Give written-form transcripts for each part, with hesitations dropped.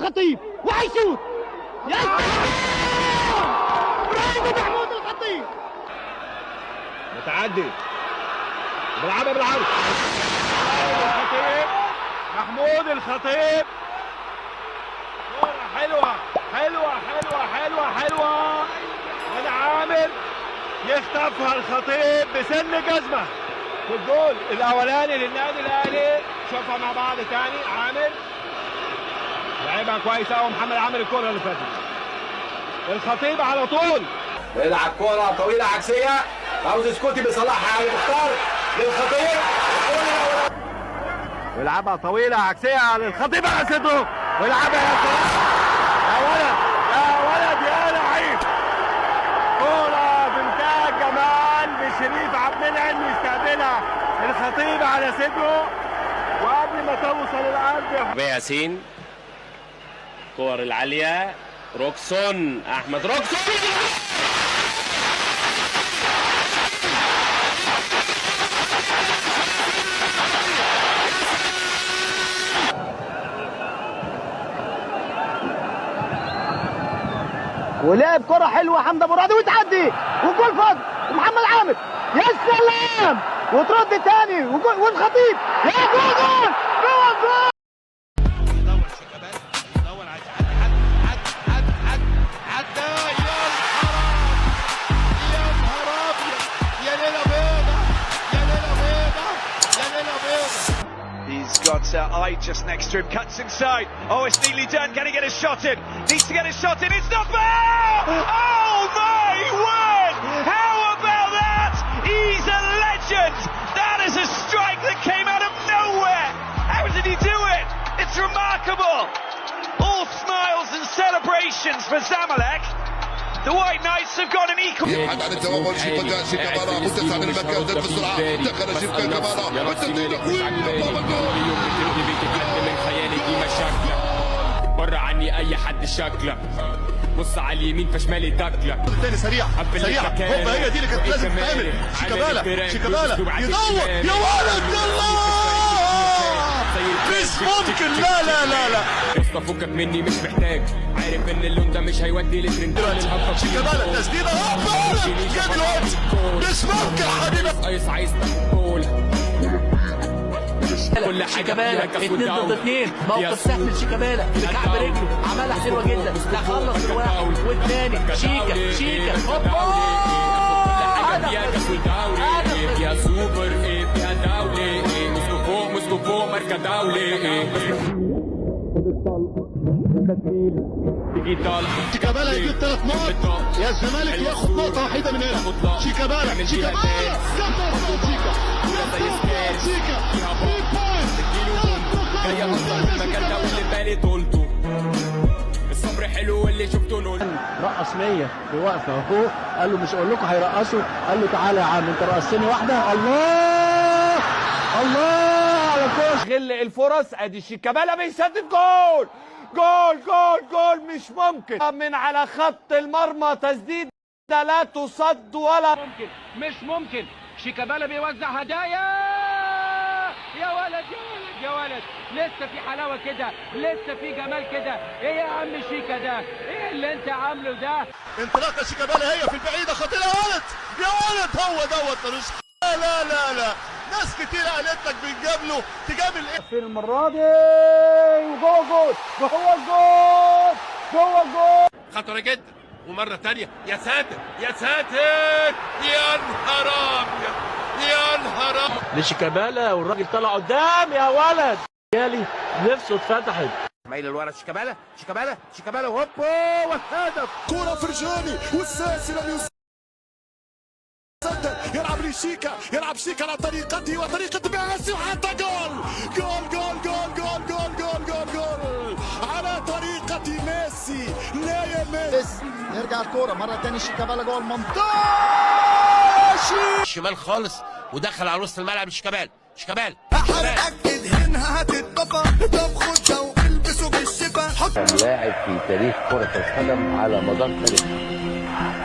الخطيب وهيشوط. يا برافو محمود الخطيب. متعدي بيلعبها بالعرض. الخطيب محمود الخطيب. كورة حلوة حلوة حلوة حلوة حلوة من عامر، يخطفها الخطيب بسن جزمة في الجول الأولاني للنادي الأهلي. شوفها مع بعض تاني. عامر لعبها كويس قوي محمد عامر الكورة اللي فاتت. الخطيب على طول بيلعب كورة طويلة عكسية، عاوز سكوتي بيصلحها على مختار للخطيب. ويلعبها طويلة عكسية على الخطيب على صدره ويلعبها يا ولد يا ولد يا لعيب. كورة بمنتهى الجمال بشريف عبد المنعم يستقبلها الخطيب على صدره وقبل ما توصل الأرض. ياسين كور العالية روكسون أحمد روكسون. ولعب كرة حلوة حمد ابو راضي وتعدي وجول فاضي ومحمد عامر. يا سلام وترد تاني والخطيب. يا جول جول جول جول. يدور شيكابالا يدور عايز عدى يا نهار ابيض يا ليله بيضه يا ليله بيضه يا ليله بيضه. He's got eye just next to him, cuts inside. Oh, it's neatly done. Can he get a shot in? Needs to get a shot in. It's not bad! Oh my word! How about that? He's a legend! That is a strike that came out of nowhere! How did he do it? It's remarkable! All smiles and celebrations for Zamalek. The White Knights have got an equal. يبحث عن التوغل. شيكابالا متسع من المكان زاد بسرعه. دخل شيكابالا والتسديد من خيالي دي مشاكلك بره عني اي حد شكلك. بص على اليمين فشمالي تاكلك. الثاني سريع سريع. هوبا هي دي اللي كانت لازم تتعمل. شيكابالا يدور يا ولد الله. مش ممكن. لا لا لا لا يا فكك مني مش محتاج. عارف ان اللون ده مش هيودي لترند. شيكابالا تسديده هوبا جاب الوقت. مش ممكن حبيبي. قيس عايز تقول كل حاجه شيكابالا 2 ضد 2 موقف سهل لشيكابالا بكعب رجله عملها حلوه جدا. لا خلص الواحد والثاني شيكا هوبا. يا سوبر يا دولي مسكو فوق ماركه دولي. شيكابالا يجيب 3 نقط. يا الزمالك ياخد نقطة وحيدة من هنا. شيكابالا شيكا الصبر حلو اللي شفته نقول رقص 100 في وقفه اهو. قال له مش اقول لكم هيرقصوا. قال له تعالى يا عم انت رقصتني واحده. الله الله على كوش. غل الفرص. ادي شيكابالا بيسدد جول جول جول جول. مش ممكن من على خط المرمى تسديد لا تصد ولا ممكن مش ممكن. شيكابالا بيوزع هدايا. يا ولد يا ولد يا ولد لسه في حلاوه كده لسه في جمال كده. ايه يا عم شيكا ده؟ ايه اللي انت عامله ده؟ انطلاقة شيكابالا هي في البعيدة خطيرة. يا ولد يا ولد هو دوت ملوش. لا لا لا لا ناس كتير قالت لك بنجامله تجامل ايه؟ في المره دي وجوه جول جوه الجول جوه الجول. خطره جدا. ومره ثانيه يا ساتر يا ساتر يا نهار ابيض يا نهار ابيض. لشيكابالا والراجل طلع قدام. يا ولد جالي نفسه اتفتحت. مايل الورا شيكابالا هوبا والهدف. كرة فرجاني والساسي لم يسدد. يلعب لشيكا يلعب شيكا على طريقته وطريقة ميسي وحتى جول جول جول جول جول جول جول جول جول على طريقة ميسي. لا يا ميسي. نرجع الكورة مرة تاني شيكابالا جوه المنطقة. شمال خالص ودخل على وسط الملعب. شيكابالا أكد هنا هتتطفى. طب خد ده والبسه بالشفا. لاعب في تاريخ كرة القدم على مدار تاريخه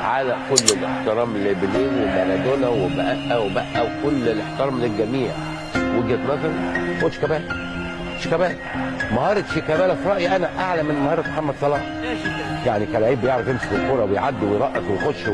على كل الاحترام لبيليه ومارادونا وبقى وكل الاحترام للجميع. وجهة نظري هو شيكابالا شيكابالا. مهاره شيكابالا في رايي انا اعلى من مهاره محمد صلاح. يعني كلاعب بيعرف يمسك الكوره ويعدي ويرقص ويخش